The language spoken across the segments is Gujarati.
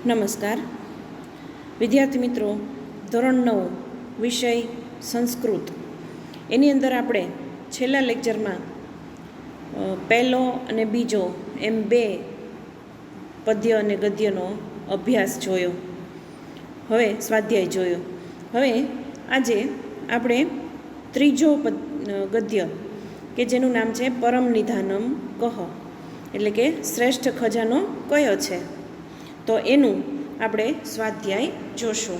નમસ્કાર વિદ્યાર્થી મિત્રો, ધોરણ 9 વિષય સંસ્કૃત એની અંદર આપણે છેલ્લા લેક્ચરમાં પહેલો અને બીજો એમ બે પદ્ય અને ગદ્યનો અભ્યાસ જોયો. હવે સ્વાધ્યાય જોયો. હવે આજે આપણે ત્રીજો ગદ્ય કે જેનું નામ છે પરમ નિધાનમ કહ, એટલે કે શ્રેષ્ઠ ખજાનો કયો છે, તો એનું આપણે સ્વાધ્યાય જોશું.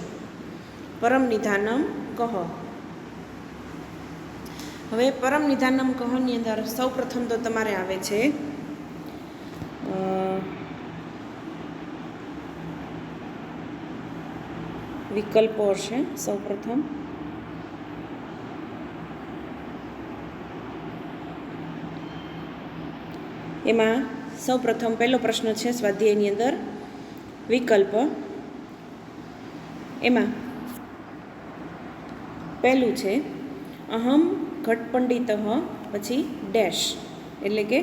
પરમ નિધાનમ કહ. હવે પરમ નિધાનમ કહની અંદર સૌ પ્રથમ તો તમારે આવે છે વિકલ્પો હશે. સૌ પ્રથમ એમાં સૌ પ્રથમ પહેલો પ્રશ્ન છે સ્વાધ્યાયની અંદર વિકલ્પ. એમાં પહેલું છે અહમ ઘટપંડિત પછી ડેશ, એટલે કે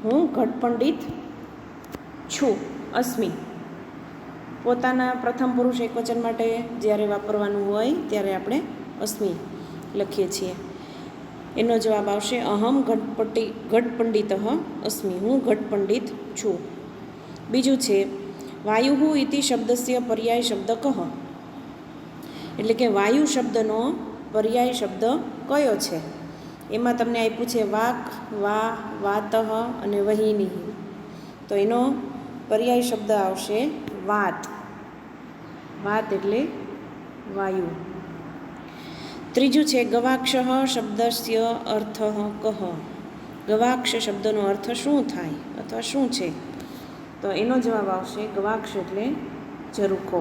હું ઘટપંડિત છું. અસ્મિ પોતાના પ્રથમ પુરુષ એકવચન માટે જ્યારે વાપરવાનું હોય ત્યારે આપણે અસ્મિ લખીએ છીએ. એનો જવાબ આવશે અહમ ઘટપંડિત અસ્મિ, હું ઘટપંડિત છું. બીજું છે વાયુ ઇતિ શબ્દસ્ય પર્યાય શબ્દ કહ, એટલે કે વાયુ શબ્દનો પર્યાય શબ્દ કયો છે. એમાં તમને આપ્યું છે વાક, વા, વાતઃ અને વહિની, તો એનો પર્યાય શબ્દ આવશે વાત. વાત એટલે વાયુ. ત્રીજું છે ગવાક્ષ શબ્દસ્ય અર્થ કહ, ગવાક્ષ શબ્દનો અર્થ શું થાય અથવા શું છે, તો એનો જવાબ આવશે ગવાક્ષ એટલે ઝરૂખો.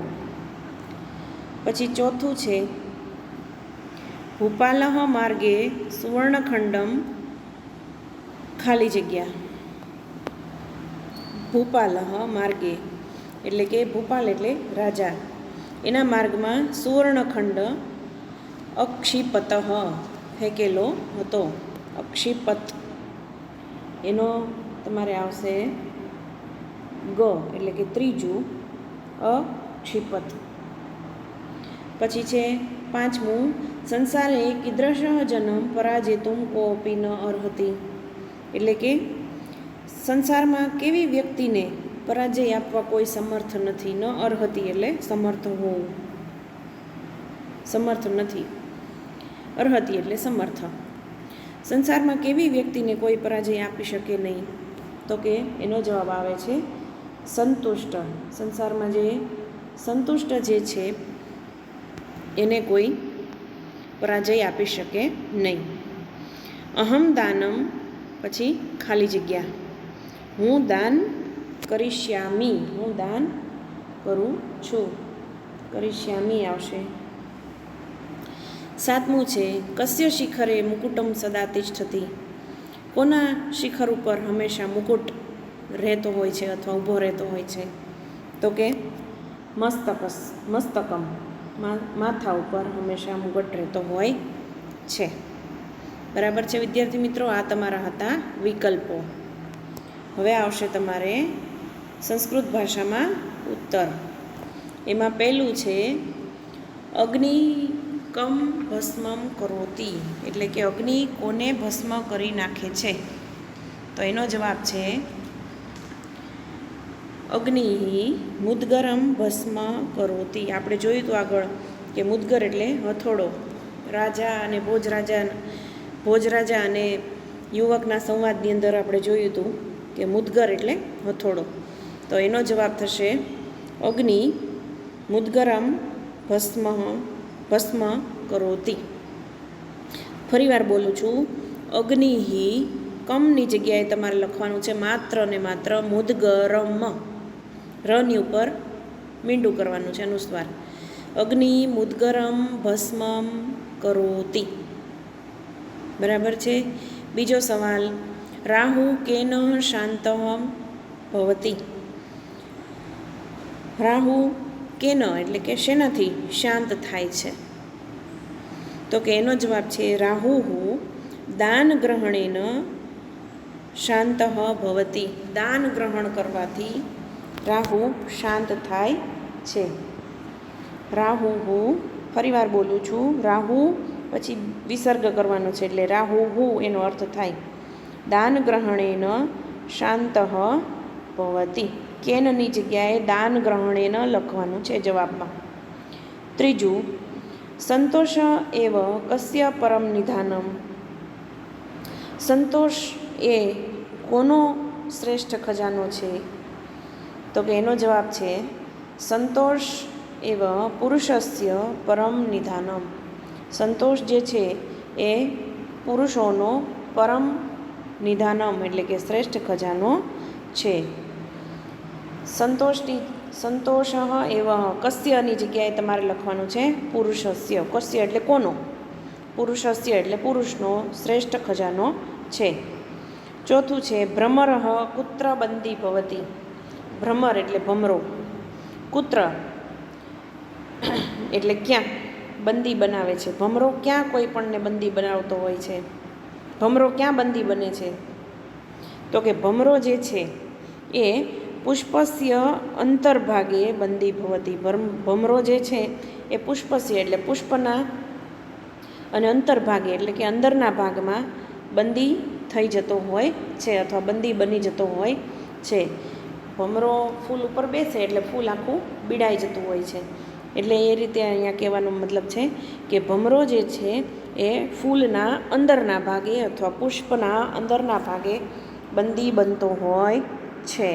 પછી ચોથું છે ભૂપાલઃ માર્ગે સુવર્ણખંડમ ખાલી જગ્યા. ભૂપાલઃ માર્ગે એટલે કે ભૂપાલ એટલે રાજા, એના માર્ગમાં સુવર્ણખંડ અક્ષિપત ફેંકેલો હતો. અક્ષિપત એનો તમારે આવશે ગ, એટલે કે ત્રીજું અક્ષિપત. પછી છે પાંચમું સંસારે કીદૃશ જન્મ પરાજેતુમ કોપી ન અર્હતિ, એટલે કે સંસારમાં કેવી વ્યક્તિને પરાજય આપવા કોઈ સમર્થ નથી. ન અર્હતિ એટલે સમર્થ હોવું, સમર્થ નથી. અર્હતિ એટલે સમર્થ. સંસારમાં કેવી વ્યક્તિને કોઈ પરાજય આપી શકે નહીં, તો કે એનો જવાબ આવે છે સંતુષ્ટ. સંસારમાં જે સંતુષ્ટ જે છે એને કોઈ પરાજય આપી શકે નહીં. અહમ દાનમ પછી ખાલી જગ્યા, હું દાન કરિષ્યામી, હું દાન કરું છું. કરિષ્યામી આવશે. સાતમું છે કસ્ય શિખરે મુકુટમ સદા તિષ્ઠતિ, કોના શિખર ઉપર હંમેશા મુકુટ રહેતો હોય છે અથવા ઊભો રહેતો હોય છે, તો કે મસ્તકમ, માથા ઉપર હંમેશા મુકુટ રહેતો હોય છે. બરાબર છે વિદ્યાર્થી મિત્રો, આ તમારા હતા વિકલ્પો. હવે આવશે તમારે સંસ્કૃત ભાષામાં ઉત્તર. એમાં પહેલું છે અગ્નિ કમ ભસ્મમ કરોતી, એટલે કે અગ્નિ કોને ભસ્મ કરી નાખે છે, તો એનો જવાબ છે અગ્નિ મુદ્ગરમ ભસ્મ કરોતી. આપણે જોયું હતું આગળ કે મુદ્ગર એટલે હથોડો. રાજા અને ભોજરાજા અને યુવકના સંવાદની અંદર આપણે જોયું હતું કે મુદ્ગર એટલે હથોડો, તો એનો જવાબ થશે અગ્નિ મુદ્ગરમ ભસ્મ કરોતી. ફરીવાર બોલું છું, અગ્નિ કમની જગ્યાએ તમારે લખવાનું છે માત્ર ને માત્ર મુદ્ગરમ, રની ઉપર મીંડું કરવાનું છે, અનુસ્વાર. અગ્નિ મુદ્ગરમ ભસ્મમ કરોતી. બરાબર છે. બીજો સવાલ રાહુ કેન શાંત ભવતી, રાહુ કેન એટલે કે શેનાથી શાંત થાય છે, તો કે એનો જવાબ છે રાહુ દાન ગ્રહણેન શાંત ભવતી, દાન ગ્રહણ કરવાથી રાહુ શાંત થાય છે. રાહુ ફરીવાર બોલું છું, રાહુ પછી વિસર્ગ કરવાનો છે એટલે રાહુ એનો અર્થ થાય દાન ગ્રહણેન શાંત ભવતી. કેનની જગ્યાએ દાન ગ્રહણેન લખવાનું છે જવાબમાં. ત્રીજું, સંતોષ એવ કસ્ય પરમ નિધાનમ. સંતોષ એ કોનો શ્રેષ્ઠ ખજાનો છે? તો કે એનો જવાબ છે સંતોષ એવ પુરુષસ્ય પરમ નિધાનમ. સંતોષ જે છે એ પુરુષોનો પરમ નિધાનમ એટલે કે શ્રેષ્ઠ ખજાનો છે. સંતોષ એવ કસ્યની જગ્યાએ તમારે લખવાનું છે પુરુષસ્ય. કસ્ય એટલે કોનો, પુરુષસ્ય એટલે પુરુષનો શ્રેષ્ઠ ખજાનો છે. ચોથું છે ભ્રમર કુત્ર બંદી ભવતી. ભ્રમર એટલે ભમરો, કુત્ર એટલે ક્યાં બંદી બનાવે છે. ભમરો ક્યાં કોઈ પણને બંદી બનાવતો હોય છે? ભમરો ક્યાં બંદી બને છે? તો કે ભમરો જે છે એ પુષ્પસ્ય અંતર્ભાગે બંદી ભવતી. ભમરો જે છે એ પુષ્પસ્ય એટલે પુષ્પના અને અંતર્ભાગે એટલે કે અંદરના ભાગમાં બંદી થઈ જતો હોય છે અથવા બંદી બની જતો હોય છે. ભમરો ફૂલ ઉપર બેસે એટલે ફૂલ આખું બીડાઈ જતું હોય છે. એટલે એ રીતે અહીંયા કહેવાનો મતલબ છે કે ભમરો જે છે એ ફૂલના અંદરના ભાગે અથવા પુષ્પના અંદરના ભાગે બંદી બનતો હોય છે.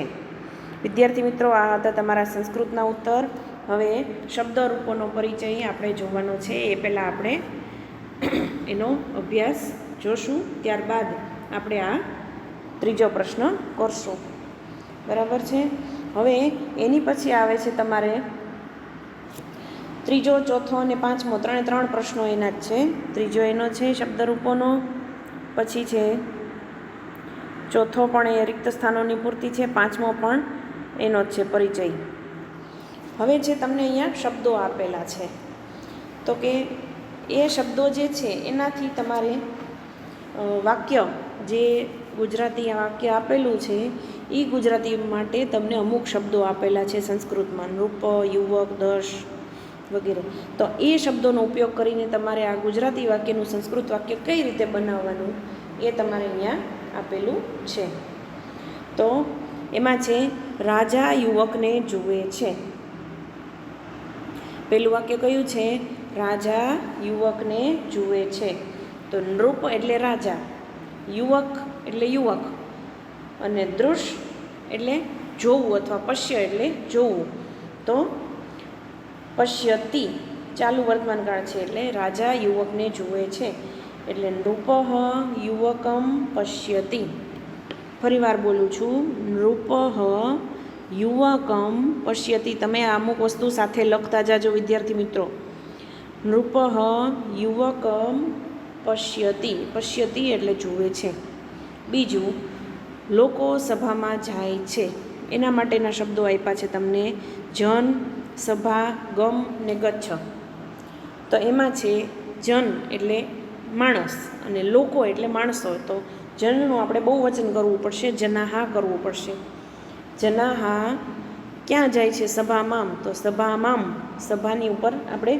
વિદ્યાર્થી મિત્રો, આ હતા તમારા સંસ્કૃતના ઉત્તર. હવે શબ્દરૂપોનો પરિચય આપણે જોવાનો છે. એ પહેલાં આપણે એનો અભ્યાસ જોશું, ત્યારબાદ આપણે આ ત્રીજો પ્રશ્ન કરશું. બરાબર છે. હવે એની પછી આવે છે તમારે ત્રીજો, ચોથો અને પાંચમો, ત્રણ પ્રશ્નો એના જ છે. ત્રીજો એનો છે શબ્દરૂપોનો, પછી છે ચોથો પણ એ રિક્ત સ્થાનોની પૂર્તિ છે, પાંચમો પણ એનો જ છે પરિચય. હવે જે તમને અહીંયા શબ્દો આપેલા છે તો કે એ શબ્દો જે છે એનાથી તમારે વાક્ય, જે ગુજરાતી વાક્ય આપેલું છે એ ગુજરાતી માટે તમને અમુક શબ્દો આપેલા છે સંસ્કૃતમાં, નૃપ, યુવક, દશ વગેરે. તો એ શબ્દોનો ઉપયોગ કરીને તમારે આ ગુજરાતી વાક્યનું સંસ્કૃત વાક્ય કઈ રીતે બનાવવાનું એ તમારે અહીંયા આપેલું છે. તો એમાં છે રાજા યુવકને જુએ છે. પેલું વાક્ય કયું છે? રાજા યુવકને જુએ છે. તો નૃપ એટલે રાજા, યુવક એટલે યુવક, અને દૃશ એટલે જોવું અથવા પશ્ય એટલે જોવું. તો પશ્યતિ ચાલુ વર્તમાનકાળ છે એટલે રાજા યુવકને જુએ છે એટલે નૃપ યુવકમ પશ્યતિ. ફરીવાર બોલું છું, નૃપ યુવકમ પશ્યતિ. તમે આ અમુક વસ્તુ સાથે લખતા જાજો વિદ્યાર્થી મિત્રો. નૃપ યુવકમ પશ્યતિ. પશ્યતિ એટલે જુએ છે. બીજું, લોકો સભામાં જાય છે. એના માટેના શબ્દો આપ્યા છે તમને, જન, સભા, ગમ ને ગચ્છ. તો એમાં છે જન એટલે માણસ અને લોકો એટલે માણસો. તો જનનું આપણે બહુવચન કરવું પડશે, જનાહા કરવું પડશે. જનાહા ક્યાં જાય છે? સભામાં. તો સભામાં, સભાની ઉપર આપણે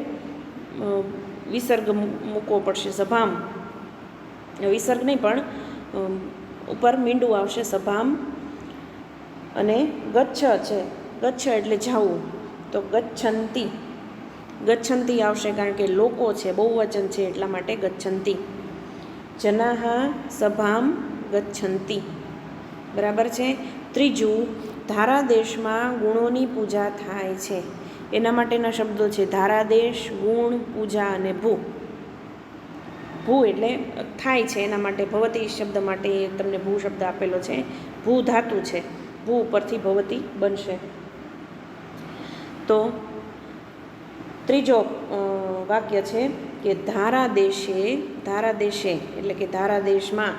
વિસર્ગ મૂકવો પડશે. સભામ, વિસર્ગ નહીં પણ ઉપર મીંડું આવશે, સભામ. અને ગચ્છ છે, ગચ્છ એટલે જાવું. તો ગચ્છંતી, ગચ્છંતી આવશે કારણ કે લોકો છે, બહુવચન છે એટલા માટે ગચ્છંતી. જનાહા સભામ ગચ્છંતી. બરાબર છે. ત્રીજું, ધારાદેશમાં ગુણોની પૂજા થાય છે. એના માટેના શબ્દો છે ધારાદેશ, ગુણ, પૂજા અને ભૂ. ભૂ એટલે થાય છે એના માટે ભવતી શબ્દ માટે તમને ભૂ શબ્દ આપેલો છે. ભૂ ધાતુ છે, ભૂ ઉપરથી ભવતી બનશે. તો ત્રીજો વાક્ય છે કે ધારાદેશે, ધારાદેશે એટલે કે ધારાદેશમાં,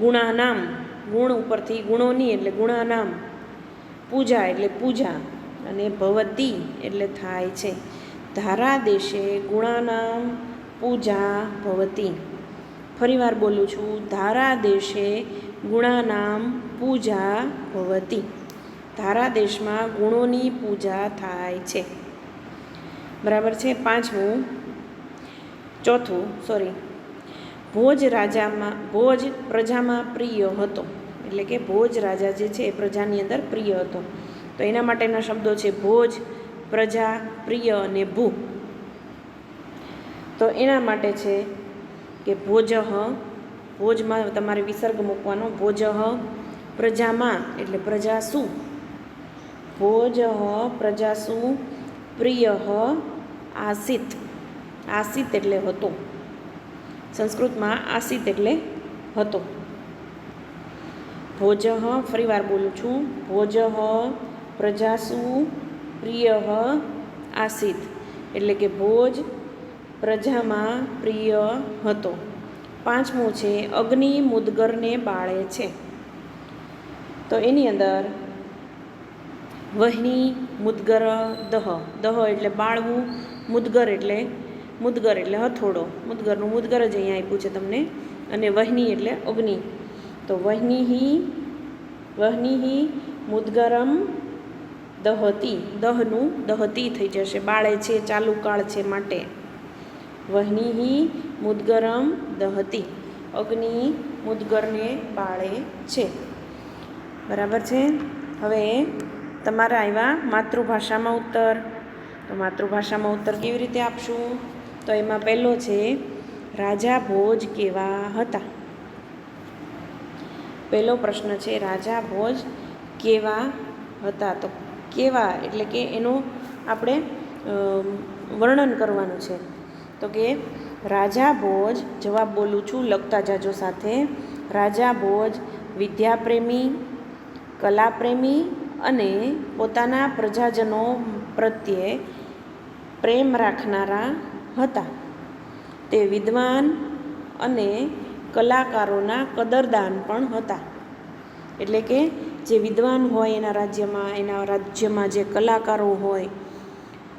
ગુણાનામ, ગુણ ઉપરથી ગુણોની એટલે ગુણાનામ, પૂજા એટલે પૂજા, અને ભવતી એટલે થાય છે. ધારાદેશે ગુણાનામ પૂજા ભવતી. ફરીવાર બોલું છું, ધારાદેશે ગુણાનામ પૂજા ભવતી. ધારાદેશમાં ગુણોની પૂજા થાય છે. બરાબર છે. ભોજ પ્રજામાં પ્રિય હતો, એટલે કે ભોજ રાજા જે છે એ પ્રજાની અંદર પ્રિય હતો. તો એના માટેના શબ્દો છે ભોજ, પ્રજા, પ્રિય અને ભૂ. તો એના માટે છે કે ભોજઃ, ભોજમાં તમારે વિસર્ગ મૂકવાનો. ભોજઃ પ્રજામાં એટલે પ્રજાસુ, ભોજઃ પ્રજાસુ પ્રિય આસિત. આસિત એટલે હતો, સંસ્કૃતમાં આસિત એટલે હતો. ભોજઃ, ફરી વાર બોલું છું, ભોજઃ પ્રજાસુ પ્રિય આસિત, એટલે કે ભોજ પ્રજામાં પ્રિય હતો. 5મું છે અગ્નિ મુદગરને બાળે છે. તો એની અંદર વહ્નિ મુદગર દહ, દહ એટલે બાળવું, મુદગર એટલે હથોડો. મુદગરનું મુદગર જ અહીંયા આપ્યું છે તમને. અને વહ્નિ એટલે અગ્નિ. તો વહ્નિ મુદગરમ દહતી, દહનું દહતી થઈ જશે. બાળે છે, ચાલુ કાળ છે માટે. વહ્નિ મુદગરમ દહતી, અગ્નિ મુદગરને બાળે છે. બરાબર છે. હવે તમારા આવ્યા માતૃભાષામાં ઉત્તર. તો માતૃભાષામાં ઉત્તર કેવી રીતે આપશું? તો એમાં પહેલો છે રાજા ભોજ કેવા હતા. પહેલો પ્રશ્ન છે રાજા ભોજ કેવા હતા. તો કેવા એટલે કે એનું આપણે વર્ણન કરવાનું છે. તો કે રાજા ભોજ, જવાબ બોલું છું, લખતા જાજો સાથે. રાજા ભોજ વિદ્યાપ્રેમી, કલાપ્રેમી અને પોતાના પ્રજાજનો પ્રત્યે પ્રેમ રાખનારા હતા. તે વિદ્વાન અને કલાકારોના કદરદાન પણ હતા. એટલે કે જે વિદ્વાન હોય એના રાજ્યમાં જે કલાકારો હોય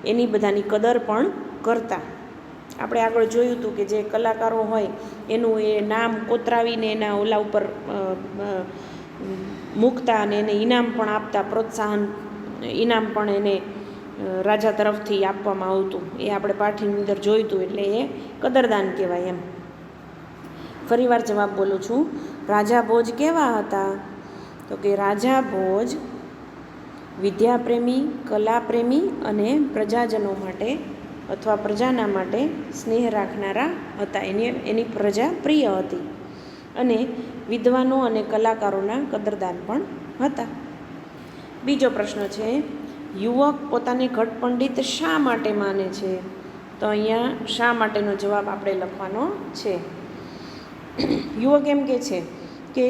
એની બધાની કદર પણ કરતા. આપણે આગળ જોયું હતું કે જે કલાકારો હોય એનું એ નામ કોતરાવીને એના ઓલા ઉપર મૂકતા અને એને ઇનામ પણ આપતા, પ્રોત્સાહન ઇનામ પણ એને રાજા તરફથી આપવામાં આવતું. એ આપણે પાઠની અંદર જોયું હતું. એટલે એ કદરદાન કહેવાય એમ. ફરીવાર જવાબ બોલું છું. રાજા ભોજ કેવા હતા? તો કે રાજા ભોજ વિદ્યાપ્રેમી, કલાપ્રેમી અને પ્રજાજનો માટે અથવા પ્રજાના માટે સ્નેહ રાખનારા હતા. એની પ્રજા પ્રિય હતી અને વિદ્વાનો અને કલાકારોના કદરદાન પણ હતા. બીજો પ્રશ્ન છે યુવક પોતાને ઘટપંડિત શા માટે માને છે? તો અહીંયા શા માટેનો જવાબ આપણે લખવાનો છે. યુવક એમ કે છે કે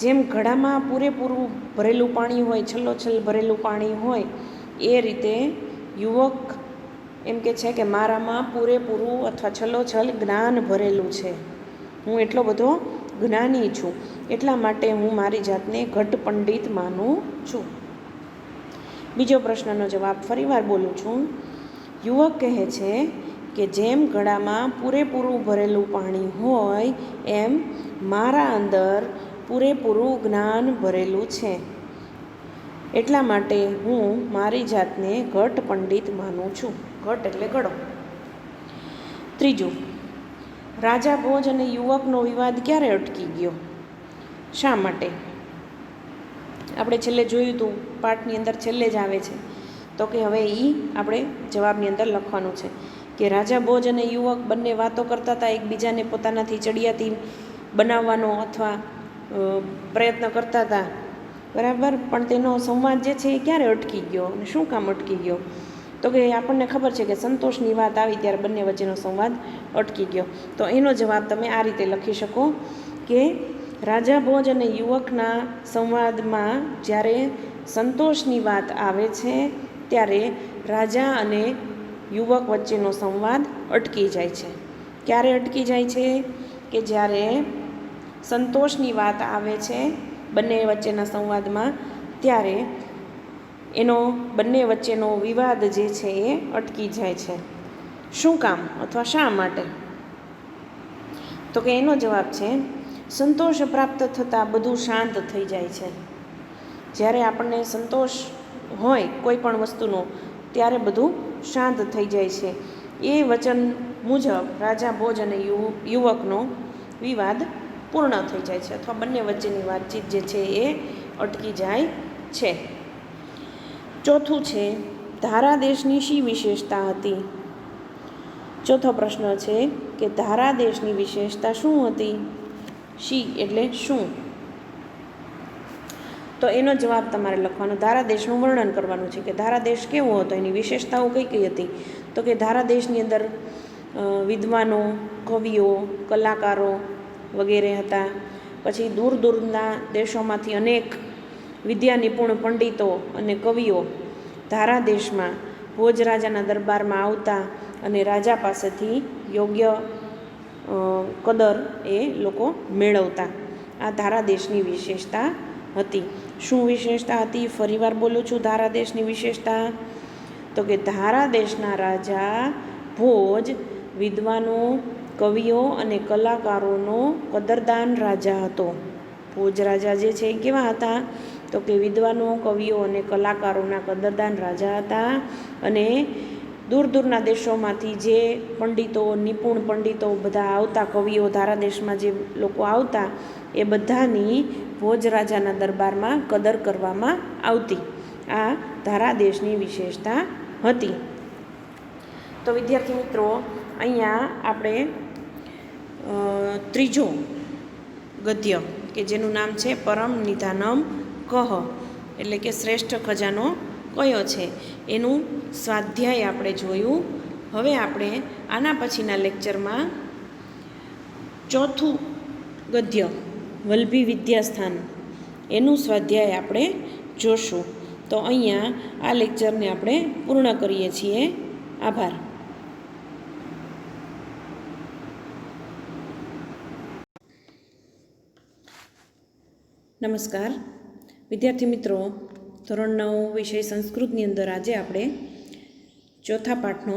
જેમ ઘડામાં પૂરેપૂરું ભરેલું પાણી હોય, છલોછલ ભરેલું પાણી હોય, એ રીતે યુવક એમ કે છે કે મારામાં પૂરેપૂરું અથવા છલોછલ જ્ઞાન ભરેલું છે. હું એટલો બધો જ્ઞાની છું, એટલા માટે હું મારી જાતને ઘટપંડિત માનું છું. બીજો પ્રશ્નનો જવાબ ફરીવાર બોલું છું. યુવક કહે છે કે જેમ ઘડામાં પૂરેપૂરું ભરેલું પાણી હોય એમ મારા અંદર પૂરેપૂરું જ્ઞાન ભરેલું છે, એટલા માટે હું મારી જાતને ઘટપંડિત માનું છું. ઘટ એટલે ઘડો. ત્રીજું, રાજા ભોજ અને યુવકનો વિવાદ ક્યારે અટકી ગયો? શા માટે? આપણે છેલ્લે જોયું હતું, પાઠની અંદર છેલ્લે જ આવે છે. તો કે હવે એ આપણે જવાબની અંદર લખવાનું છે કે રાજા ભોજ અને યુવક બંને વાતો કરતા હતા, એકબીજાને પોતાનાથી ચડિયાતી બનાવવાનો અથવા પ્રયત્ન કરતા હતા. બરાબર. પણ તેનો સંવાદ જે છે એ ક્યારે અટકી ગયો અને શું કામ અટકી ગયો? તો કે આપણને ખબર છે કે સંતોષની વાત આવી ત્યારે બંને વચ્ચેનો સંવાદ અટકી ગયો. તો એનો જવાબ તમે આ રીતે લખી શકો કે રાજા ભોજ અને યુવકના સંવાદમાં જ્યારે સંતોષની વાત આવે છે ત્યારે રાજા અને યુવક વચ્ચેનો સંવાદ અટકી જાય છે. ક્યારે અટકી જાય છે? કે જ્યારે સંતોષની વાત આવે છે બંને વચ્ચેના સંવાદમાં, ત્યારે એનો બંને વચ્ચેનો વિવાદ જે છે એ અટકી જાય છે. શું કામ અથવા શા માટે? તો કે એનો જવાબ છે સંતોષ પ્રાપ્ત થતાં બધું શાંત થઈ જાય છે. જ્યારે આપણને સંતોષ હોય કોઈ પણ વસ્તુનો ત્યારે બધું શાંત થઈ જાય છે. એ વચન મુજબ રાજા ભોજ અને યુવકનો વિવાદ પૂર્ણ થઈ જાય છે, અથવા બંને વચ્ચેની વાતચીત જે છે એ અટકી જાય છે. ચોથું છે, ધારા દેશની શી વિશેષતા હતી? ચોથો પ્રશ્ન છે કે ધારા દેશની વિશેષતા શું હતી? શી એટલે શું? તો એનો જવાબ તમારે લખવાનો. ધારા દેશનું વર્ણન કરવાનું છે કે ધારા દેશ કેવો હતો, એની વિશેષતાઓ કઈ કઈ હતી. તો કે ધારા દેશની અંદર વિદ્વાનો, કવિઓ, કલાકારો વગેરે હતા. પછી દૂર દૂરના દેશોમાંથી અનેક વિદ્યા નિપુણ પંડિતો અને કવિઓ ધારા દેશમાં ભોજ રાજાના દરબારમાં આવતા અને રાજા પાસેથી યોગ્ય કદર એ લોકો મેળવતા. આ ધારા દેશની વિશેષતા હતી. શું વિશેષતા હતી? ફરીવાર બોલું છું, ધારા દેશની વિશેષતા. તો કે ધારા દેશના રાજા ભોજ વિદ્વાનો, કવિઓ અને કલાકારોનો કદરદાન રાજા હતો. ભોજ રાજા જે છે એ કેવા હતા? તો કે વિદ્વાનો, કવિઓ અને કલાકારોના કદરદાન રાજા હતા. અને દૂર દૂરના દેશોમાંથી જે પંડિતો, નિપુણ પંડિતો બધા આવતા, કવિઓ ધારા દેશમાં જે લોકો આવતા, એ બધાની ભોજ રાજાના દરબારમાં કદર કરવામાં આવતી. આ ધારા દેશની વિશેષતા હતી. તો વિદ્યાર્થી મિત્રો, અહીંયા આપણે ત્રીજો ગદ્ય કે જેનું નામ છે પરમ નિધાનમ કહ, એટલે કે શ્રેષ્ઠ ખજાનો કયો છે, એનું સ્વાધ્યાય આપણે જોયું. હવે આપણે આના પછીના લેક્ચરમાં ચોથું ગદ્ય વલ્લભી વિદ્યાસ્થાન એનું સ્વાધ્યાય આપણે જોશું. તો અહીંયા આ લેક્ચરને આપણે પૂર્ણ કરીએ છીએ. આભાર. નમસ્કાર વિદ્યાર્થી મિત્રો, ધોરણ 9 વિષય સંસ્કૃતની અંદર આજે આપણે ચોથા પાઠનો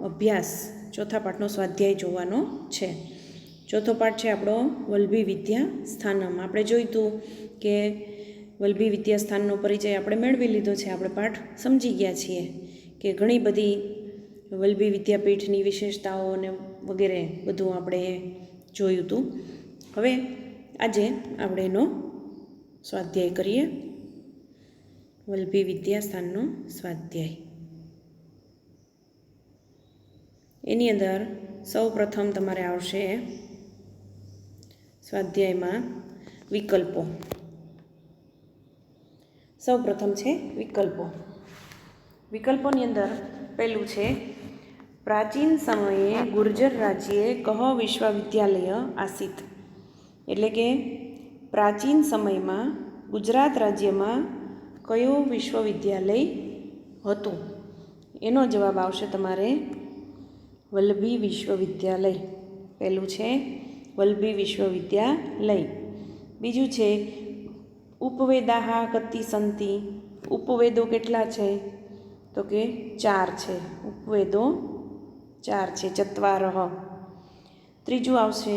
અભ્યાસ, ચોથા પાઠનો સ્વાધ્યાય જોવાનો છે. ચોથો પાઠ છે આપણો વલ્લભી વિદ્યા સ્થાનમ. આપણે જોયું હતું કે વલ્લભી વિદ્યા સ્થાનનો પરિચય આપણે મેળવી લીધો છે. આપણે પાઠ સમજી ગયા છીએ કે ઘણી બધી વલ્લભી વિદ્યાપીઠની વિશેષતાઓ અને વગેરે બધું આપણે જોયું હતું. હવે આજે આપણે એનો સ્વાધ્યાય કરીએ. વલ્લભી વિદ્યાસ્થાનનો સ્વાધ્યાય. એની અંદર સૌ પ્રથમ તમારે આવશે સ્વાધ્યાયમાં વિકલ્પો. સૌ પ્રથમ છે વિકલ્પો. વિકલ્પોની અંદર પહેલું છે, પ્રાચીન સમયે ગુર્જર રાજ્યે કહ વિશ્વવિદ્યાલય આસિત. એટલે કે પ્રાચીન સમયમાં ગુજરાત રાજ્યમાં કયો વિશ્વવિદ્યાલય હતું? એનો જવાબ આવશે તમારે વલ્લભી વિશ્વવિદ્યાલય. પહેલું છે વલ્લભી વિશ્વવિદ્યાલય. બીજું છે ઉપવેદાહ કતિ સંતિ. ઉપવેદો કેટલા છે? તો કે 4 છે. ઉપવેદો 4 છે, ચત્વારઃ. ત્રીજું આવશે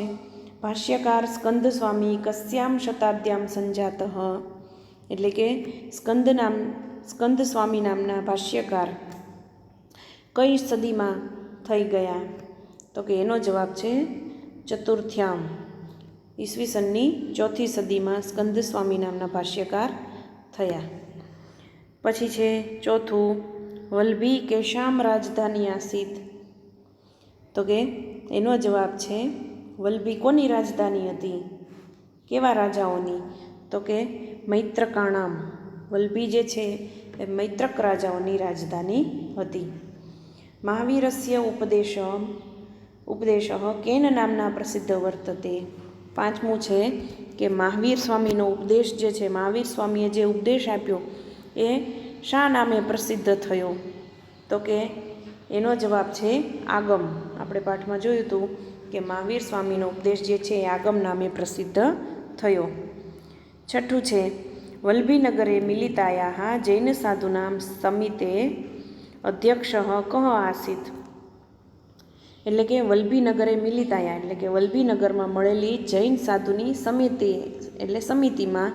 ભાષ્યકાર સ્કંદ સ્વામી કસ્યામ શતાબ્દ્યામ સંજાતઃ. એટલે કે સ્કંદ સ્વામી નામના ભાષ્યકાર કઈ સદીમાં થઈ ગયા? તો કે એનો જવાબ છે ચતુર્થ્યામ. ઈસવીસનની 4થી સદીમાં સ્કંદ સ્વામી નામના ભાષ્યકાર થયા. પછી છે ચોથું, વલ્લભી કેશામ રાજધાની આસિત. તો કે એનો જવાબ છે વલ્લભી કોની રાજધાની હતી? કેવા રાજાઓની? તો કે મૈત્રકાણામ. વલ્લભી જે છે એ મૈત્રક રાજાઓની રાજધાની હતી. મહાવીરસ્ય ઉપદેશ કેન નામના પ્રસિદ્ધ વર્તતે. પાંચમું છે કે મહાવીર સ્વામીનો ઉપદેશ જે છે, મહાવીર સ્વામીએ જે ઉપદેશ આપ્યો એ શા નામે પ્રસિદ્ધ થયો? તો કે એનો જવાબ છે આગમ. આપણે પાઠમાં જોયું હતું કે મહાવીર સ્વામીનો ઉપદેશ જે છે એ આગમ નામે પ્રસિદ્ધ થયો. છઠ્ઠું છે વલ્લભીનગરે મિલિતાયાહ જૈન સાધુનામ સમિતે અધ્યક્ષ કહ આસિત. એટલે કે વલ્લભીનગરે મિલિતાયા એટલે કે વલ્લભીનગરમાં મળેલી જૈન સાધુની સમિતિ એટલે સમિતિમાં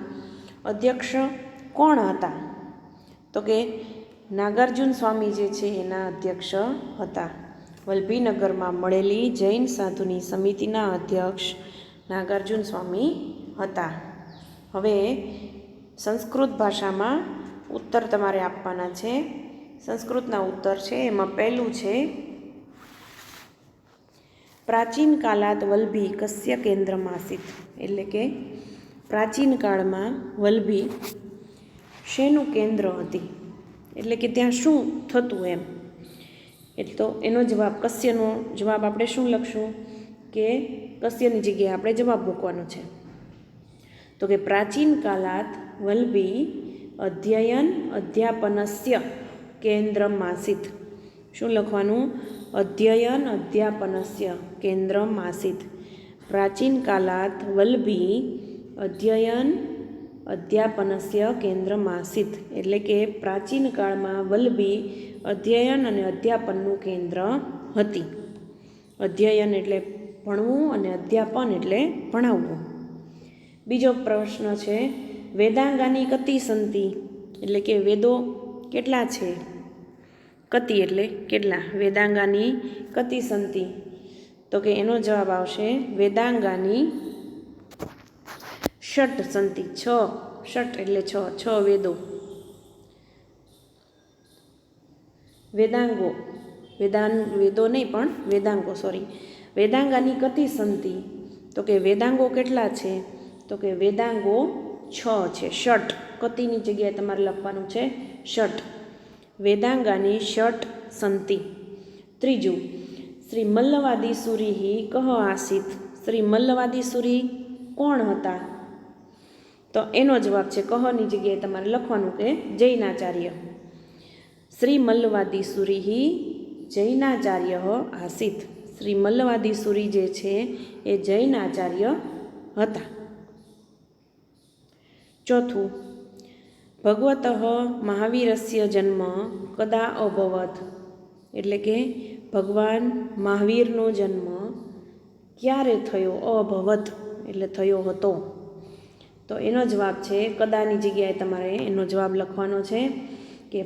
અધ્યક્ષ કોણ હતા? તો કે નાગાર્જુન સ્વામી જે છે એના અધ્યક્ષ હતા. વલ્લભીનગરમાં મળેલી જૈન સાધુની સમિતિના અધ્યક્ષ નાગાર્જુન સ્વામી હતા. હવે સંસ્કૃત ભાષામાં ઉત્તર તમારે આપવાના છે. સંસ્કૃતના ઉત્તર છે એમાં પહેલું છે, પ્રાચીન કાલાત વલ્લભી કસ્ય કેન્દ્રમાસિત. એટલે કે પ્રાચીન કાળમાં વલ્લભી શેનું કેન્દ્ર હતી? એટલે કે ત્યાં શું થતું એમ. એટલે તો એનો જવાબ, કસ્યનો જવાબ આપણે શું લખશું? કે કસ્યની જગ્યાએ આપણે જવાબ મૂકવાનો છે. તો કે પ્રાચીન કાલાત વલ્લભી અધ્યયન અધ્યાપનસ્ય કેન્દ્રમાસિત. શું લખવાનું? અધ્યયન અધ્યાપનસ્ય કેન્દ્રમાસિત. પ્રાચીન કાલાત વલ્લભી અધ્યયન અધ્યાપનસ્ય કેન્દ્રમાસિત. એટલે કે પ્રાચીન કાળમાં વલ્લભી અધ્યયન અને અધ્યાપનનું કેન્દ્ર હતી. અધ્યયન એટલે ભણવું અને અધ્યાપન એટલે ભણાવવું. બીજો પ્રશ્ન છે, વેદાંગાની કતિ સંતિ. એટલે કે વેદો કેટલા છે? કતિ એટલે કેટલા? વેદાંગાની કતિ સંતિ. તો કે એનો જવાબ આવશે વેદાંગાની ષટ સંતિ. ષટ એટલે છ વેદો. વેદાંગો, વેદો નહીં પણ વેદાંગો, સોરી. વેદાંગાની કતિ સંતિ. તો કે વેદાંગો કેટલા છે? તો કે વેદાંગો 6 છે. ષટ, કતિની જગ્યાએ તમારે લખવાનું છે ષટ. વેદાંગાની ષટ સંતિ. ત્રીજું, શ્રી મલ્લવાદી સુરી કહ આસિત. શ્રી મલ્લવાદી સુરી કોણ હતા? તો એનો જવાબ છે, કહની જગ્યાએ તમારે લખવાનું કે જૈનાચાર્ય. શ્રી મલ્લવાદી સુરી જૈનાચાર્ય આસિત. શ્રી મલ્લવાદી સુરી જે છે એ જૈનાચાર્ય હતા. ચોથું, ભગવત મહાવીરસ્ય જન્મ કદા અભવત. એટલે કે ભગવાન મહાવીરનો જન્મ ક્યારે થયો? અભવત એટલે થયો હતો. તો એનો જવાબ છે, કદાની જગ્યાએ તમારે એનો જવાબ લખવાનો છે કે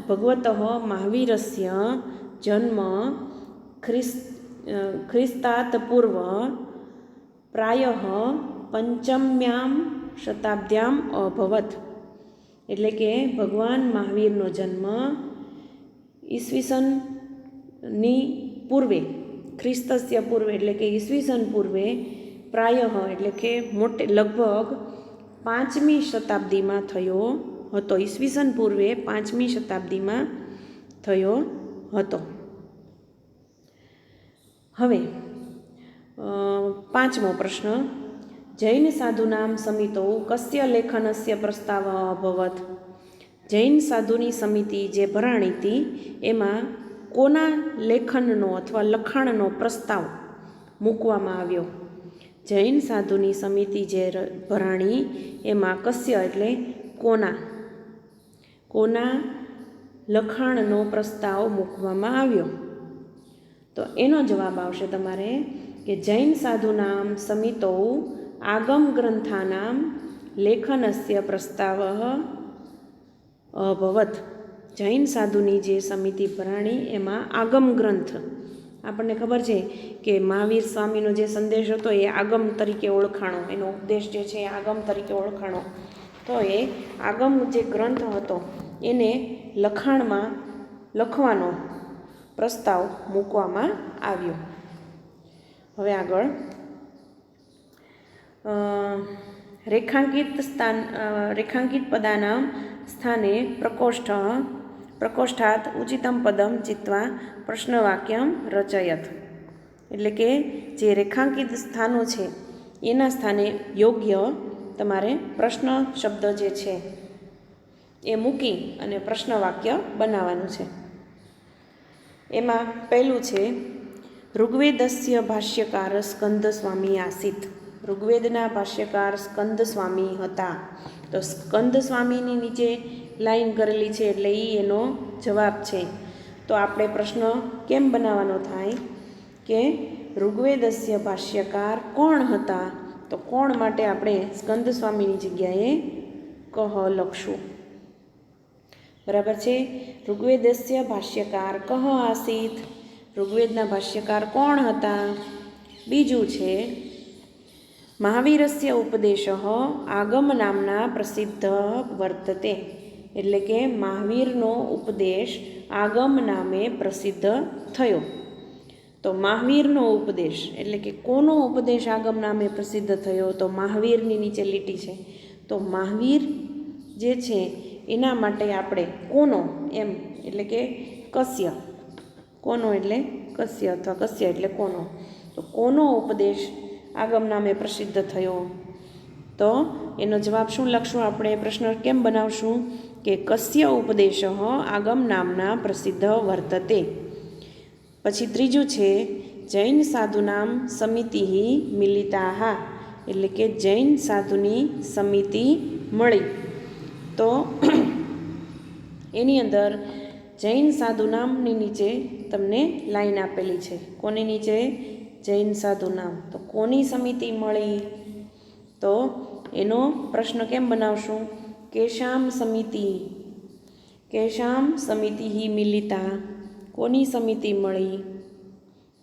ભગવત મહાવીરસ્ય જન્મ ખ્રિસ્તાત પૂર્વ પ્રાયઃ પંચમ્યામ શતાબ્દ્યામ અભવત. એટલે કે ભગવાન મહાવીરનો જન્મ ઈસવીસનની પૂર્વે, ખ્રિસ્તસ્ય પૂર્વે એટલે કે ઈસવીસન પૂર્વે, પ્રાયઃ એટલે કે લગભગ 5મી શતાબ્દીમાં થયો હતો. ઈસવીસન પૂર્વે 5મી શતાબ્દીમાં થયો હતો. હવે 5મો પ્રશ્ન, જૈન સાધુનામ સમિતો કસ્ય લેખનસ્ય પ્રસ્તાવ અભવત. જૈન સાધુની સમિતિ જે ભરાણી હતી એમાં કોના લેખનનો અથવા લખાણનો પ્રસ્તાવ મૂકવામાં આવ્યો? જૈન સાધુની સમિતિ જે ભરાણી એમાં કસ્ય એટલે કોના લખાણનો પ્રસ્તાવ મૂકવામાં આવ્યો? તો એનો જવાબ આવશે તમારે કે જૈન સાધુનામ સમિતો આગમ ગ્રંથાનામ લેખનસ્ય પ્રસ્તાવ અભવત. જૈન સાધુની જે સમિતિ ભરાણી એમાં આગમ ગ્રંથ, આપણને ખબર છે કે મહાવીર સ્વામીનો જે સંદેશ હતો એ આગમ તરીકે ઓળખાણો, એનો ઉપદેશ જે છે એ આગમ તરીકે ઓળખાણો. તો એ આગમ જે ગ્રંથ હતો એને લખાણમાં લખવાનો પ્રસ્તાવ મૂકવામાં આવ્યો. હવે આગળ રેખાંકિત પદાનામ સ્થાને પ્રકોષ્ઠાત ઉચિતમ પદમ ચિત્વા પ્રશ્નવાક્યમ રચયત. એટલે કે જે રેખાંકિત સ્થાનો છે એના સ્થાને યોગ્ય તમારે પ્રશ્ન શબ્દ જે છે એ મૂકી અને પ્રશ્નવાક્ય બનાવવાનું છે. એમાં પહેલું છે, ઋગ્વેદસ્ય ભાષ્યકાર સ્કંદ સ્વામી આસિત. ઋગ્વેદના ભાષ્યકાર સ્કંદ સ્વામી હતા. તો સ્કંદ સ્વામીની નીચે લાઈન કરેલી છે એટલે એનો જવાબ છે. તો આપણે પ્રશ્ન કેમ બનાવવાનો થાય કે ઋગ્વેદસ્ય ભાષ્યકાર કોણ હતા? તો કોણ માટે આપણે સ્કંદ સ્વામીની જગ્યાએ કહ લખશું. બરાબર છે. ઋગ્વેદસ્ય ભાષ્યકાર કહ આસીત, ઋગ્વેદના ભાષ્યકાર કોણ હતા? બીજું છે મહાવીરસ્ય ઉપદેશ આગમ નામના પ્રસિદ્ધ વર્તતે, એટલે કે મહાવીરનો ઉપદેશ આગમ નામે પ્રસિદ્ધ થયો. તો મહાવીરનો ઉપદેશ એટલે કે કોનો ઉપદેશ આગમ નામે પ્રસિદ્ધ થયો? તો મહાવીરની નીચે લીટી છે. તો મહાવીર જે છે એના માટે આપણે કોનો એમ એટલે કે કસ્ય, કોનો એટલે કસ્ય અથવા કસ્ય એટલે કોનો. તો કોનો ઉપદેશ આગમ નામે પ્રસિદ્ધ થયો? તો એનો જવાબ શું લખશું આપણે? પ્રશ્ન કેમ બનાવશું કે કસ્ય ઉપદેશ આગમ નામના પ્રસિદ્ધ વર્તતે. પછી ત્રીજું છે જૈન સાધુનામ સમિતિ મિલિતાહ, એટલે કે જૈન સાધુની સમિતિ મળી. તો એની અંદર જૈન સાધુ નામની નીચે તમને લાઈન આપેલી છે. કોની નીચે? જૈન સાધુ નામ. તો કોની સમિતિ મળી? તો એનો પ્રશ્ન કેમ બનાવશું? કેશામ સમિતિ, કેશામ સમિતિ મિલિતા, કોની સમિતિ મળી?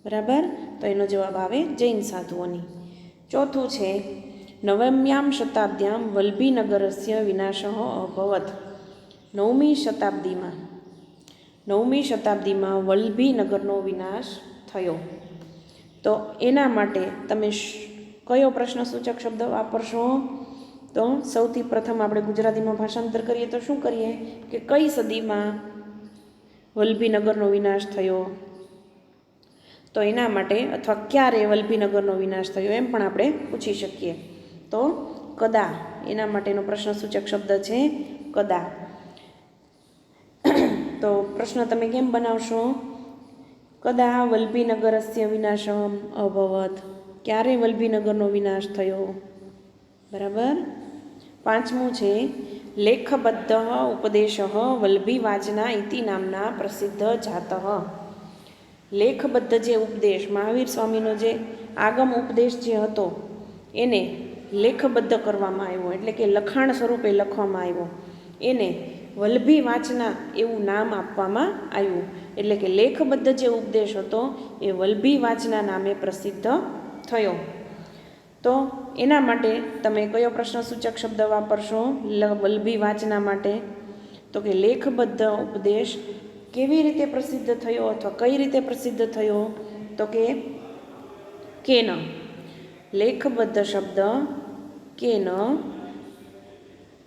બરાબર. તો એનો જવાબ આવે જૈન સાધુઓની. ચોથું છે નવમ્યામ શતાબ્દ્યામ વલ્ભીનગરસ્ય વિનાશ અભવત. નવમી શતાબ્દીમાં વલ્ભીનગરનો વિનાશ થયો. તો એના માટે તમે કયો પ્રશ્ન સૂચક શબ્દ વાપરશો? તો સૌથી પ્રથમ આપણે ગુજરાતીમાં ભાષાંતર કરીએ તો શું કરીએ કે કઈ સદીમાં વલ્ભીનગરનો વિનાશ થયો? તો એના માટે અથવા ક્યારે વલ્ભીનગરનો વિનાશ થયો એમ પણ આપણે પૂછી શકીએ. તો કદા, એના માટેનો પ્રશ્ન સૂચક શબ્દ છે કદા. તો પ્રશ્ન તમે કેમ બનાવશો? કદા વલ્ભીનગરસ્ય વિનાશ અભવત, ક્યારે વલ્ભીનગરનો વિનાશ થયો? બરાબર. પાંચમું છે લેખબદ્ધ ઉપદેશ વલ્ભી વાચના ઇતિ નામના પ્રસિદ્ધ જાત. લેખબદ્ધ જે ઉપદેશ મહાવીર સ્વામીનો જે આગમ ઉપદેશ જે હતો એને લેખબદ્ધ કરવામાં આવ્યો, એટલે કે લખાણ સ્વરૂપે લખવામાં આવ્યો. એને વલ્ભી વાચના એવું નામ આપવામાં આવ્યું. એટલે કે લેખબદ્ધ જે ઉપદેશ હતો એ વલ્ભી વાચના નામે પ્રસિદ્ધ થયો. તો એના માટે તમે કયો પ્રશ્ન સૂચક શબ્દ વાપરશો વલ્ભી વાચના માટે? તો કે લેખબદ્ધ ઉપદેશ કેવી રીતે પ્રસિદ્ધ થયો અથવા કઈ રીતે પ્રસિદ્ધ થયો? તો કે કેન, લેખબદ્ધ શબ્દ કેન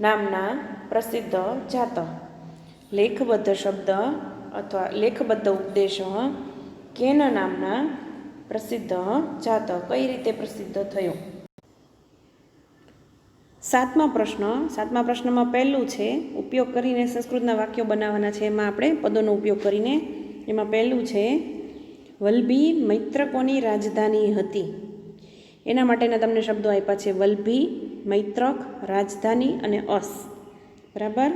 નામના પ્રસિદ્ધ જાત. લેખબદ્ધ શબ્દ અથવા લેખબદ્ધ ઉપદેશ કેન નામના પ્રસિદ્ધ જાત, કઈ રીતે પ્રસિદ્ધ થયો? સાતમા પ્રશ્નમાં પહેલું છે ઉપયોગ કરીને સંસ્કૃતના વાક્યો બનાવવાના છે. એમાં આપણે પદોનો ઉપયોગ કરીને, એમાં પહેલું છે વલ્ભી મૈત્રકોની રાજધાની હતી. એના માટેના તમને શબ્દો આપ્યા છે વલ્ભી, મૈત્રક, રાજધાની અને અસ. બરાબર.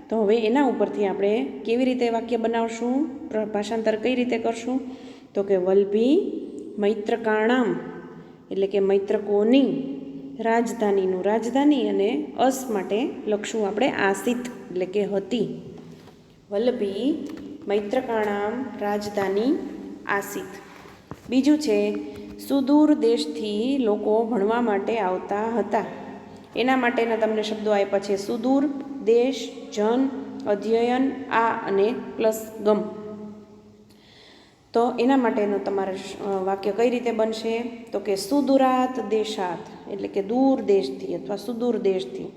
તો હવે એના ઉપરથી આપણે કેવી રીતે વાક્ય બનાવશું, ભાષાંતર કઈ રીતે કરશું? તો કે વલ્ભી મૈત્રકાણામ, એટલે કે મૈત્રકોની રાજધાનીનું રાજધાની, અને અસ માટે લખશું આપણે આસિત, એટલે કે હતી. વલ્ભી મૈત્રકાણામ રાજધાની આસિત. બીજું છે સુદૂર દેશથી લોકો ભણવા માટે આવતા હતા. એના માટેના તમને શબ્દો આપ્યા છે સુદૂર, દેશ, જન, અધ્યયન, આ અને પ્લસ ગમ. તો એના માટેનું તમારે વાક્ય કઈ રીતે બનશે? તો કે સુદૂરાત દેશાત, એટલે કે દૂર દેશથી અથવા સુદૂર દેશથી.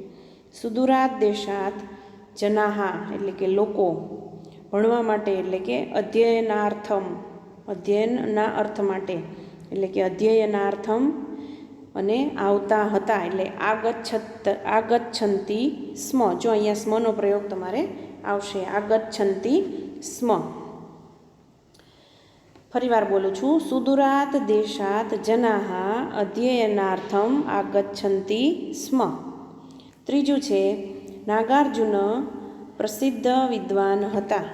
સુદૂરાત દેશાત જનાહા, એટલે કે લોકો, ભણવા માટે એટલે કે અધ્યયનાર્થમ, અધ્યયનના અર્થ માટે એટલે કે અધ્યયનાર્થમ, અને આવતા હતા એટલે આગચ્છન્તિ સ્મ. જો અહીંયા સ્મનો પ્રયોગ તમારે આવશે, આગચ્છન્તિ સ્મ. ફરીવાર બોલું છું, સુદૂરાત દેશાત જનાહા અધ્યયનાર્થમ આગચ્છન્તિ સ્મ. ત્રીજું છે નાગાર્જુન પ્રસિદ્ધ વિદ્વાન હતા.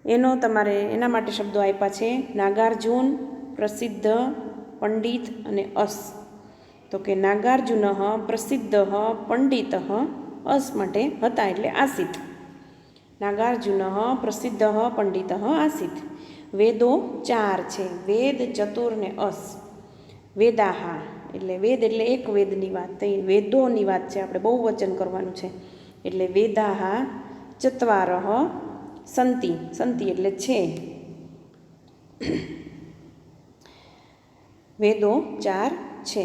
એના માટે શબ્દો આપ્યા છે નાગાર્જુન, પ્રસિદ્ધ, પંડિત અને અસ. તો કે નાગાર્જુન પ્રસિદ્ધ પંડિત અસ માટે હતા એટલે આસિત. નાગાર્જુન પ્રસિદ્ધ પંડિત આસિત. વેદો 4 છે, વેદ ચતુર ને અસ. વેદાહા એટલે વેદ એટલે એક વેદની વાત થઈ, વેદોની વાત છે, આપણે બહુ વચન કરવાનું છે એટલે વેદાહા ચત્વારઃ સંતિ. સંતિ એટલે છે. વેદો 4 છે.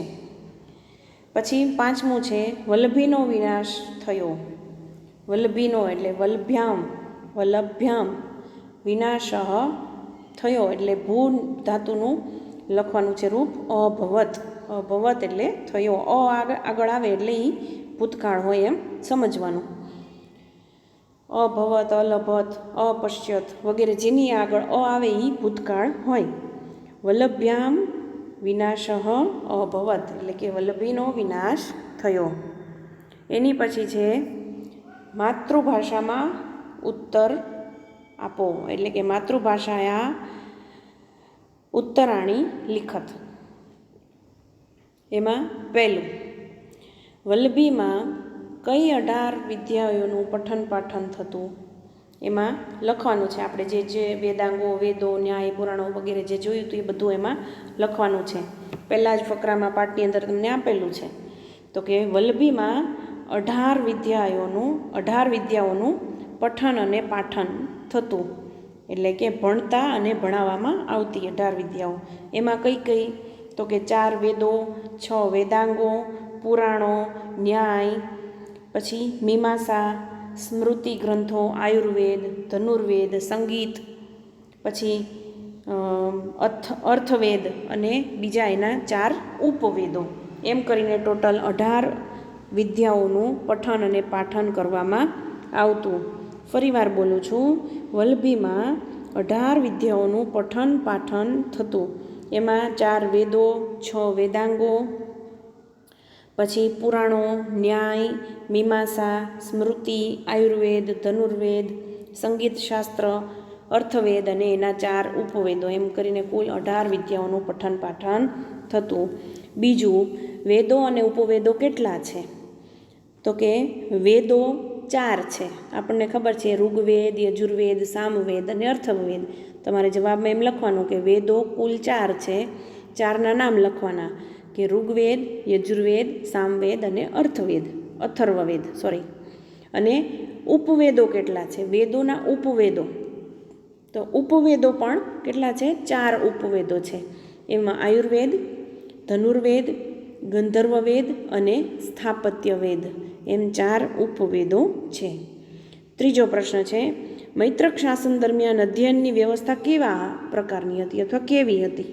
પછી 5મું છે વલ્લભીનો વિનાશ થયો. વલ્લભીનો એટલે વલ્લભ્યામ વિનાશ થયો એટલે ભૂ ધાતુનું લખવાનું છે રૂપ અભવત. અભવત એટલે થયો. આગળ આવે એટલે એ ભૂતકાળ હોય એમ સમજવાનું. અભવત, અલભત, અપશ્યત વગેરે જેની આગળ આવે એ ભૂતકાળ હોય. વલ્લભ્યામ વિનાશ અભવત એટલે કે વલ્લભીનો વિનાશ થયો. એની પછી છે માતૃભાષામાં ઉત્તર આપો એટલે કે માતૃભાષાયા ઉત્તરાણી લિખત. એમાં પહેલું વલ્લભીમાં કઈ 18 વિદ્યાઓનું પઠન પાઠન થતું એમાં લખવાનું છે. આપણે જે વેદાંગો, વેદો, ન્યાય, પુરાણો વગેરે જે જોયું હતું એ બધું એમાં લખવાનું છે. પહેલાં જ ફકરામાં પાઠની અંદર તમને આપેલું છે. તો કે વલ્લભીમાં 18 વિદ્યાઓનું પઠન અને પાઠન થતું એટલે કે ભણતા અને ભણાવવામાં આવતી 18 વિદ્યાઓ. એમાં કઈ કઈ? તો કે 4 વેદો, 6 વેદાંગો, પુરાણો, ન્યાય, પછી મીમાંસા, સ્મૃતિ ગ્રંથો, આયુર્વેદ, ધનુર્વેદ, સંગીત, પછી અર્થવેદ અને બીજા એના 4 ઉપવેદો. એમ કરીને ટોટલ 18 વિદ્યાઓનું પઠન અને પાઠન કરવામાં આવતું. ફરીવાર બોલું છું, વલ્લભીમાં 18 વિદ્યાઓનું પઠન પાઠન થતું. એમાં 4 વેદો, 6 વેદાંગો, પછી પુરાણો, ન્યાય, મીમાંસા, સ્મૃતિ, આયુર્વેદ, ધનુર્વેદ, સંગીત શાસ્ત્ર, અર્થવેદ અને એના 4 ઉપવેદો. એમ કરીને કુલ 18 વિદ્યાઓનું પઠન પાઠન થતું. બીજું, વેદો અને ઉપવેદો કેટલા છે? તો કે વેદો 4 છે. આપણને ખબર છે ઋગ્વેદ, યજુર્વેદ, સામવેદ અને અથર્વવેદ. તમારે જવાબમાં એમ લખવાનું કે વેદો કુલ 4 છે. 4ના નામ લખવાના કે ઋગ્વેદ, યજુર્વેદ, સામવેદ અને અથર્વવેદ. અને ઉપવેદો કેટલા છે? વેદોના ઉપવેદો. તો ઉપવેદો પણ કેટલા છે? 4 ઉપવેદો છે. એમાં આયુર્વેદ, ધનુર્વેદ, ગંધર્વવેદ અને સ્થાપત્યવેદ. એમ 4 ઉપવેદો છે. ત્રીજો પ્રશ્ન છે મૈત્રક શાસન દરમિયાન અધ્યયનની વ્યવસ્થા કેવા પ્રકારની હતી અથવા કેવી હતી?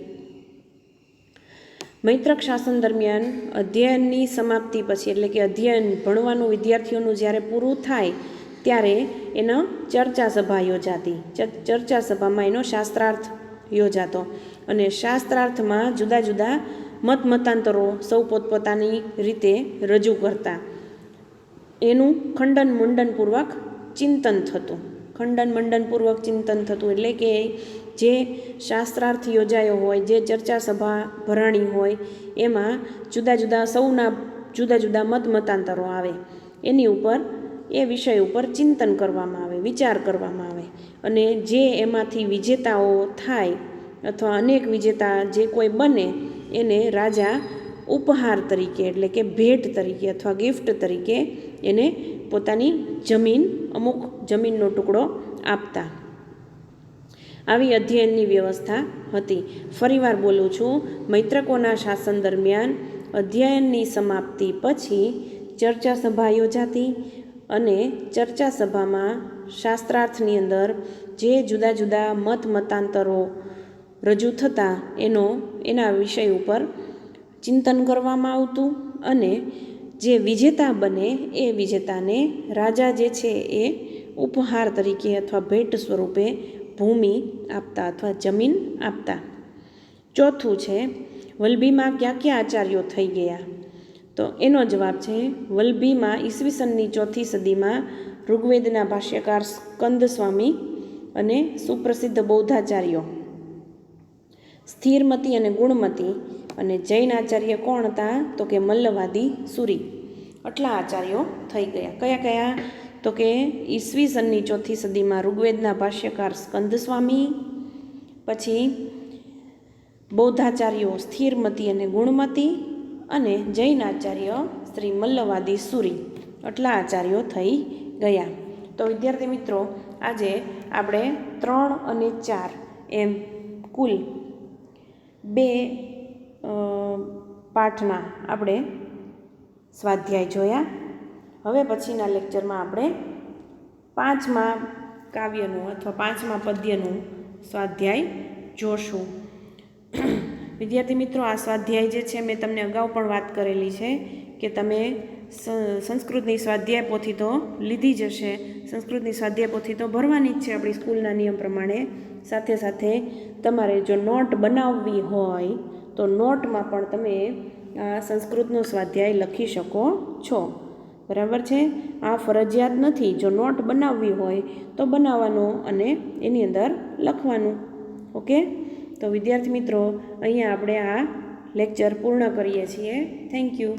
મૈત્રક શાસન દરમિયાન અધ્યયનની સમાપ્તિ પછી એટલે કે અધ્યયન ભણવાનું વિદ્યાર્થીઓનું જ્યારે પૂરું થાય ત્યારે એનો ચર્ચા સભા યોજાતી. ચર્ચા સભામાં એનો શાસ્ત્રાર્થ યોજાતો અને શાસ્ત્રાર્થમાં જુદા જુદા મતાંતરો સૌ પોતપોતાની રીતે રજૂ કરતા. એનું ખંડન મંડનપૂર્વક ચિંતન થતું. એટલે કે જે શાસ્ત્રાર્થ યોજાયો હોય, જે ચર્ચા સભા ભરાણી હોય એમાં સૌના જુદા જુદા મતાંતરો આવે. એની ઉપર એ વિષય ઉપર ચિંતન કરવામાં આવે, વિચાર કરવામાં આવે અને જે એમાંથી વિજેતાઓ થાય અથવા અનેક વિજેતા જે કોઈ બને એને રાજા ઉપહાર તરીકે એટલે કે ભેટ તરીકે અથવા ગિફ્ટ તરીકે એને પોતાની અમુક જમીનનો ટુકડો આપતા. આવી અધ્યયનની વ્યવસ્થા હતી. ફરીવાર બોલું છું, મૈત્રકોના શાસન દરમિયાન અધ્યયનની સમાપ્તિ પછી ચર્ચા સભા યોજાતી અને ચર્ચા સભામાં શાસ્ત્રાર્થની અંદર જે જુદા જુદા મતાંતરો રજૂ થતા એના વિષય ઉપર ચિંતન કરવામાં આવતું અને જે વિજેતા બને એ વિજેતાને રાજા જે છે એ ઉપહાર તરીકે અથવા ભેટ સ્વરૂપે ભૂમિ આપતા અથવા જમીન આપતા. ચોથું છે વલ્લભીમાં ક્યાં આચાર્યો થઈ ગયા? તો એનો જવાબ છે વલ્લભીમાં ઈસવીસનની 4th સદીમાં ઋગ્વેદના ભાષ્યકાર સ્કંદ સ્વામી અને સુપ્રસિદ્ધ બૌદ્ધાચાર્યો સ્થિરમતી અને ગુણમતી અને જૈન આચાર્ય કોણ હતા? તો કે મલ્લવાદી સુરી. આટલા આચાર્યો થઈ ગયા. કયા કયા? તો કે ઈસવીસનની 4th સદીમાં ઋગ્વેદના ભાષ્યકાર સ્કંદસ્વામી, પછી બૌદ્ધાચાર્યો સ્થિરમતી અને ગુણમતી, અને જૈન આચાર્ય શ્રી મલ્લવાદી સુરી. આટલા આચાર્યો થઈ ગયા. તો વિદ્યાર્થી મિત્રો, આજે આપણે 3 અને 4 એમ કુલ 2 પાઠના આપણે સ્વાધ્યાય જોયા. હવે પછીના લેક્ચરમાં આપણે 5મા કાવ્યનું અથવા 5મા પદ્યનું સ્વાધ્યાય જોશું. વિદ્યાર્થી મિત્રો, આ સ્વાધ્યાય જે છે મેં તમને અગાઉ પણ વાત કરેલી છે કે તમે સંસ્કૃતની સ્વાધ્યાય પોથી તો લીધી જ હશે. સંસ્કૃતની સ્વાધ્યાય પોથી તો ભરવાની જ છે આપણી સ્કૂલના નિયમ પ્રમાણે. સાથે સાથે તમારે જો નોટ બનાવવી હોય તો નોટમાં પણ તમે આ સંસ્કૃતનો સ્વાધ્યાય લખી શકો છો. બરાબર છે? આ ફરજિયાત નથી. જો નોટ બનાવવી હોય તો બનાવવાનો અને એની અંદર લખવાનું. ઓકે? તો વિદ્યાર્થી મિત્રો, અહીંયા આપણે આ લેક્ચર પૂર્ણ કરીએ છીએ. Thank you.